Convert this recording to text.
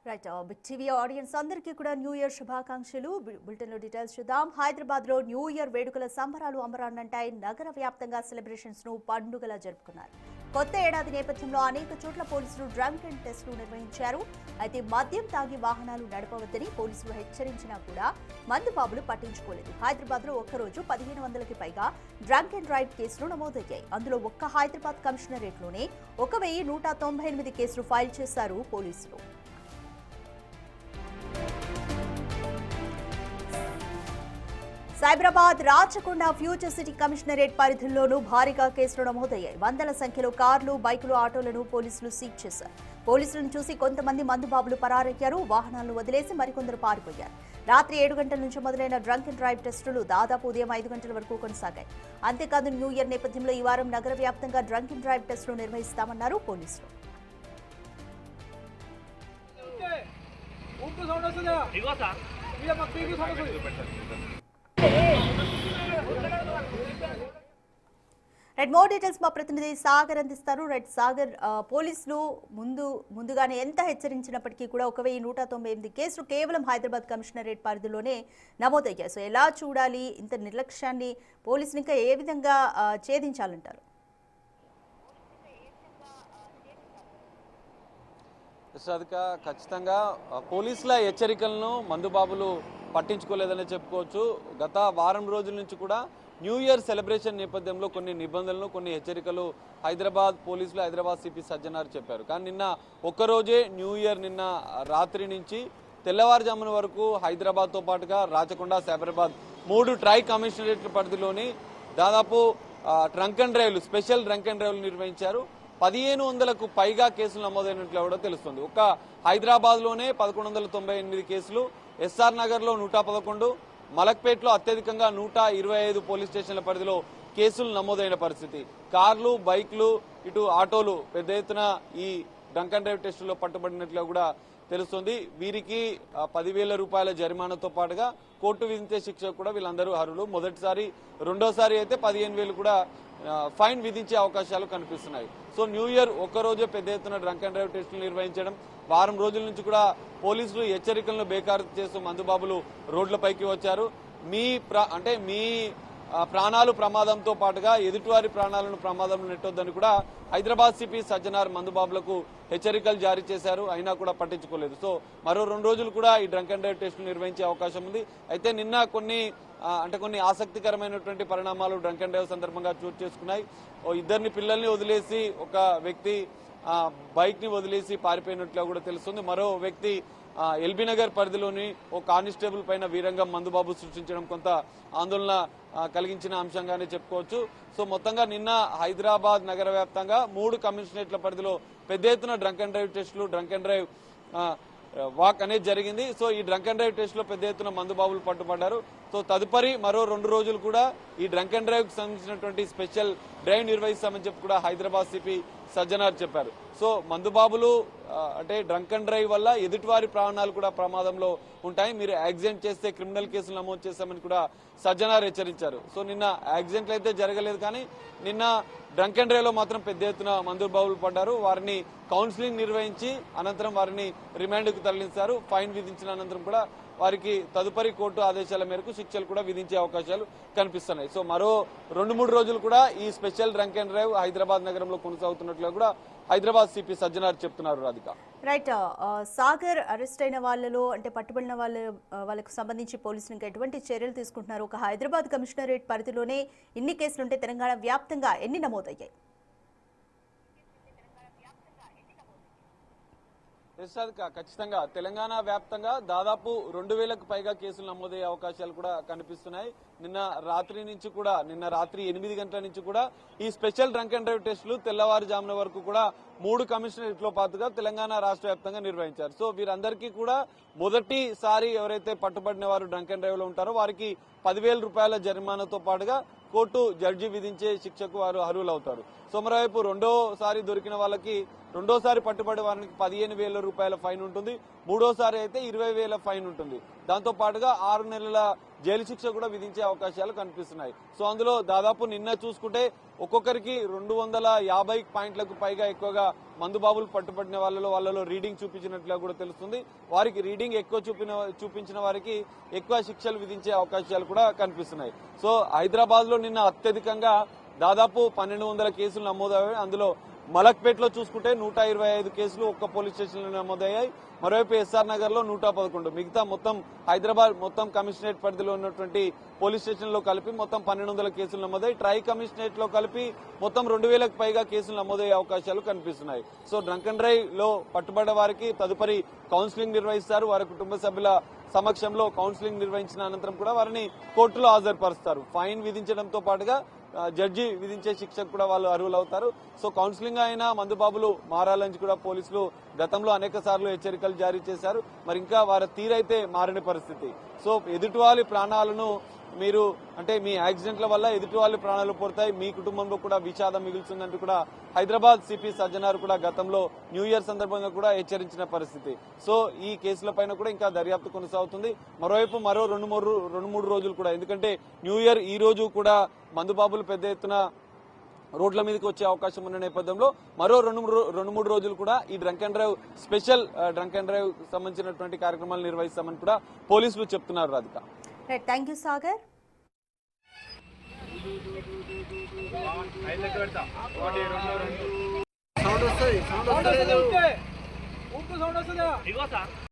Right big TV audience అందరికీ కూడా new year శుభాకాంక్షలు. బులెటిన్ లో డీటెయిల్స్ చూద్దాం. హైదరాబాద్ లో న్యూ ఇయర్ వేడుకల సంబరాలు అమరాన్నంటాయి. నగర వ్యాప్తంగా సెలబ్రేషన్స్ ను పండుగలా జరుపుకున్నారు. కొత్త ఏడాది నేపథ్యంలో అనేక చోట్ల పోలీసులు డ్రంక్ అండ్ టెస్టులు నిర్వహించారు. అయితే మద్యం తాగి వాహనాలు నడపవద్దని పోలీసులు హెచ్చరించినా కూడా మందుబాబులు పట్టించుకోలేదు. హైదరాబాద్ లో ఒక్కరోజు 1500కి పైగా డ్రంక్ అండ్ డ్రైవ్ కేసులు నమోదయ్యాయి. అందులో ఒక్క హైదరాబాద్ కమిషనరేట్ లోనే 1198 కేసులు ఫైల్ చేశారు పోలీసులు. Cyberabad Rachakonda future city commissionerate పరిధిలోనూ భారీగా కేసులు నమోదయ్యాయి. వందల సంఖ్యలో కార్లు, బైకులు, ఆటోలను పోలీసులు సీజ్ చేశారు. పోలీసులను చూసి కొంతమంది మందుబాబులు పరారయ్యారు. వాహనాలను వదిలేసి మరికొందరు పారిపోయారు. రాత్రి 7 గంటల నుంచి మొదలైన డ్రంక్ అండ్ డ్రైవ్ టెస్టులు దాదాపు ఉదయం 5 గంటల వరకు కొనసాగాయి. అంతేకాదు న్యూ ఇయర్ నేపథ్యంలో ఈ వారం నగర వ్యాప్తంగా డ్రంక్ అండ్ డ్రైవ్ టెస్టులు నిర్వహిస్తామన్నారు పోలీసులు. రెడ్ మోర్ డీటెయిల్స్ మా ప్రతినిధి సాగర్ అందిస్తారు. రెడ్ సాగర్, పోలీసులు ముందుగానే ఎంత హెచ్చరించినప్పటికీ కూడా 1198 కేసులు కేవలం హైదరాబాద్ కమిషనరేట్ పరిధిలోనే నమోదయ్యాయి. సో ఎలా చూడాలి ఇంత నిర్లక్ష్యాన్ని? పోలీసులు ఇంకా ఏ విధంగా ఛేదించాలంటారు? ఖచ్చితంగా పోలీసుల హెచ్చరికలను మందుబాబులు పట్టించుకోలేదనే చెప్పుకోవచ్చు. గత వారం రోజుల నుంచి కూడా న్యూ ఇయర్ సెలబ్రేషన్ నేపథ్యంలో కొన్ని నిబంధనలు, కొన్ని హెచ్చరికలు హైదరాబాద్ పోలీసులు, హైదరాబాద్ సిపి సజ్జనార్ చెప్పారు. కానీ నిన్న ఒక్కరోజే న్యూ ఇయర్, నిన్న రాత్రి నుంచి తెల్లవారుజామున వరకు హైదరాబాద్తో పాటుగా రాచకొండ, సైబరాబాద్ 3 ట్రై కమిషనరేట్ పరిధిలోని దాదాపు డ్రంక్ అండ్ డ్రైవ్లు, స్పెషల్ డ్రంక్ అండ్ డ్రైవ్లు నిర్వహించారు. 1500కు పైగా కేసులు నమోదైనట్లు కూడా తెలుస్తుంది. ఒక్క హైదరాబాద్లోనే 1198 కేసులు, ఎస్ఆర్ నగర్లో 111, మలక్పేట్లో అత్యధికంగా 125 పోలీస్ స్టేషన్ల పరిధిలో కేసులు నమోదైన పరిస్థితి. కార్లు, బైక్లు, ఇటు ఆటోలు పెద్ద ఎత్తున ఈ డ్రంక్ అండ్ డ్రైవ్ టెస్టుల్లో పట్టుబడినట్లు కూడా తెలుస్తుంది. వీరికి 10,000 రూపాయల జరిమానాతో పాటుగా కోర్టు విధించే శిక్ష కూడా వీళ్ళందరూ అర్హులు. మొదటిసారి, రెండోసారి అయితే 15,000 కూడా ఫైన్ విధించే అవకాశాలు కనిపిస్తున్నాయి. సో న్యూ ఇయర్ ఒక్కరోజే పెద్ద ఎత్తున డ్రంక్ అండ్ డ్రైవ్ టెస్టులు నిర్వహించడం, వారం రోజుల నుంచి కూడా పోలీసులు హెచ్చరికలను బేఖారు చేస్తూ మందుబాబులు రోడ్లపైకి వచ్చారు. మీ ప్రాణాలు ప్రమాదంతో పాటుగా ఎదుటివారి ప్రాణాలను ప్రమాదంలో నెట్టొద్దని కూడా హైదరాబాద్ సిపి సజ్జనార్ మందుబాబులకు హెచ్చరికలు జారీ చేశారు. అయినా కూడా పట్టించుకోలేదు. సో మరో 2 రోజులు కూడా ఈ డ్రంక్ అండ్ డ్రైవ్ టెస్టులు నిర్వహించే అవకాశం ఉంది. అయితే నిన్న కొన్ని ఆసక్తికరమైనటువంటి పరిణామాలు డ్రంక్ అండ్ డ్రైవ్ సందర్భంగా చోటు చేసుకున్నాయి. ఇద్దరిని పిల్లల్ని వదిలేసి ఒక వ్యక్తి బైక్ ని వదిలేసి పారిపోయినట్లు కూడా తెలుస్తుంది. మరో వ్యక్తి ఎల్బీ నగర్ పరిధిలోని ఓ కానిస్టేబుల్ పైన వీరంగం మందుబాబు సృష్టించడం కొంత ఆందోళన కలిగించిన అంశంగానే చెప్పుకోవచ్చు. సో మొత్తంగా నిన్న హైదరాబాద్ నగర వ్యాప్తంగా 3 కమిషనరేట్ల పరిధిలో పెద్ద ఎత్తున డ్రంక్ అండ్ డ్రైవ్ టెస్టులు, డ్రంక్ అండ్ డ్రైవ్ వాక్ అనేది జరిగింది. సో ఈ డ్రంక్ అండ్ డ్రైవ్ టెస్ట్ లో పెద్ద ఎత్తున మందుబాబులు పట్టుబడ్డారు. సో తదుపరి మరో 2 రోజులు కూడా ఈ డ్రంక్ అండ్ డ్రైవ్ కు సంబంధించినటువంటి స్పెషల్ డ్రైవ్ నిర్వహిస్తామని చెప్పి కూడా హైదరాబాద్ సిపి సజ్జనార్ చెప్పారు. సో మందుబాబులు డ్రంక్ అండ్ డ్రైవ్ వల్ల ఎదుటివారి ప్రాణాలు కూడా ప్రమాదంలో ఉంటాయి, మీరు యాక్సిడెంట్ చేస్తే క్రిమినల్ కేసులు నమోదు చేస్తామని కూడా సజ్జనార్ హెచ్చరించారు. సో నిన్న యాక్సిడెంట్లు అయితే జరగలేదు, కానీ నిన్న డ్రంక్ అండ్ డ్రైవ్ లో మాత్రం పెద్ద ఎత్తున మందుబాబులు పడ్డారు. వారిని కౌన్సిలింగ్ నిర్వహించి అనంతరం వారిని రిమాండ్కు తరలించారు. ఫైన్ విధించిన అనంతరం కూడా వారికి తదుపరి కోర్టు ఆదేశాల మేరకు శిక్షలు కూడా విధించే అవకాశాలు కనిపిస్తున్నాయి. సో మరో 2-3 రోజులు కూడా ఈ special drunk and drive Hyderabad నగరంలో కొనసాగుతున్నట్లు కూడా హైదరాబాద్ సిపి సజ్జనార్ చెప్తున్నారు. రాధిక, రైట్. సాగర్, అరెస్ట్ అయిన వాళ్ళలో పట్టుబడిన వాళ్ళకు సంబంధించి పోలీసులు ఇంకా ఎటువంటి చర్యలు తీసుకుంటున్నారు? ఒక హైదరాబాద్ కమిషనరేట్ పరిధిలోనే ఇన్ని కేసులుంటే తెలంగాణ వ్యాప్తంగా ఎన్ని నమోదయ్యాయి? ఖచ్చితంగా తెలంగాణ వ్యాప్తంగా దాదాపు 2000కు పైగా కేసులు నమోదయ్యే అవకాశాలు కూడా కనిపిస్తున్నాయి. నిన్న రాత్రి 8 గంటల నుంచి కూడా ఈ స్పెషల్ డ్రంక్ అండ్ డ్రైవ్ టెస్టులు తెల్లవారుజామున వరకు కూడా 3 కమిషనరేట్లో పాటుగా తెలంగాణ రాష్ట్ర వ్యాప్తంగా నిర్వహించారు. సో వీరందరికీ కూడా మొదటిసారి ఎవరైతే పట్టుబడిన వారు డ్రంక్ అండ్ డ్రైవ్ లో ఉంటారో వారికి 10,000 రూపాయల జరిమానాతో పాటుగా కోర్టు జడ్జి విధించే శిక్షకు వారు అర్హులవుతారు. సో మరోవైపు రెండోసారి దొరికిన వాళ్ళకి, రెండోసారి పట్టుబడి వారికి 15,000 రూపాయల ఫైన్ ఉంటుంది. మూడోసారి అయితే 20,000 ఫైన్ ఉంటుంది. దాంతో పాటుగా 6 నెలల జైలు శిక్ష కూడా విధించే అవకాశాలు కనిపిస్తున్నాయి. సో అందులో దాదాపు నిన్న చూసుకుంటే ఒక్కొక్కరికి 250 పాయింట్లకు పైగా ఎక్కువగా మందుబాబులు పట్టుబడిన వాళ్ళలో రీడింగ్ చూపించినట్లుగా కూడా తెలుస్తుంది. వారికి రీడింగ్ ఎక్కువ చూపించిన వారికి ఎక్కువ శిక్షలు విధించే అవకాశాలు కూడా కనిపిస్తున్నాయి. సో హైదరాబాద్ లో నిన్న అత్యధికంగా దాదాపు 1200 కేసులు నమోదయ్యాయి. అందులో మలక్పేటలో చూసుకుంటే 125 కేసులు ఒక్క పోలీస్ స్టేషన్ లో నమోదయ్యాయి. మరోవైపు ఎస్ఆర్ నగర్ లో 111. మిగతా మొత్తం హైదరాబాద్ మొత్తం కమిషనరేట్ పరిధిలో ఉన్నటువంటి పోలీస్ స్టేషన్ లో కలిపి మొత్తం 1200 కేసులు నమోదయ్యాయి. ట్రై కమిషనరేట్ లో కలిపి మొత్తం 2000కు పైగా కేసులు నమోదయ్యే అవకాశాలు కనిపిస్తున్నాయి. సో డ్రంక్ అండ్ డ్రైవ్ లో పట్టుబడ్డ వారికి తదుపరి కౌన్సిలింగ్ నిర్వహిస్తారు. వారి కుటుంబ సభ్యుల సమక్షంలో కౌన్సిలింగ్ నిర్వహించిన అనంతరం కూడా వారిని కోర్టులో హాజరుపరుస్తారు. ఫైన్ విధించడంతో పాటుగా జడ్జి విధించే శిక్షకు కూడా వాళ్ళు అర్హులవుతారు. సో కౌన్సిలింగ్ అయినా మందుబాబులు మారాలని కూడా పోలీసులు గతంలో అనేక సార్లు హెచ్చరికలు జారీ చేశారు. మరి ఇంకా వారి తీరైతే మారని పరిస్థితి. సో ఎదుటి వాళ్ళ ప్రాణాలను మీరు అంటే మీ యాక్సిడెంట్ల వల్ల ఎదుటి వాళ్ళ ప్రాణాలు పోతాయి, మీ కుటుంబంలో కూడా విషాదం మిగులుతుందంటూ కూడా హైదరాబాద్ సిపి సజ్జనార్ కూడా గతంలో న్యూ ఇయర్ సందర్భంగా కూడా హెచ్చరించిన పరిస్థితి. సో ఈ కేసులపైన కూడా ఇంకా దర్యాప్తు కొనసాగుతుంది. మరోవైపు మరో రెండు మూడు రోజులు కూడా, ఎందుకంటే న్యూ ఇయర్ ఈ రోజు కూడా మందుబాబులు పెద్ద ఎత్తున రోడ్ల మీదకి వచ్చే అవకాశం ఉన్న నేపథ్యంలో మరో రెండు మూడు రోజులు కూడా ఈ drunk and drive special drunk and drive సంబంధించినటువంటి కార్యక్రమాలు నిర్వహిస్తామని కూడా పోలీసులు చెప్తున్నారు. Radhika, thank you Sagar. Sound వస్తుంది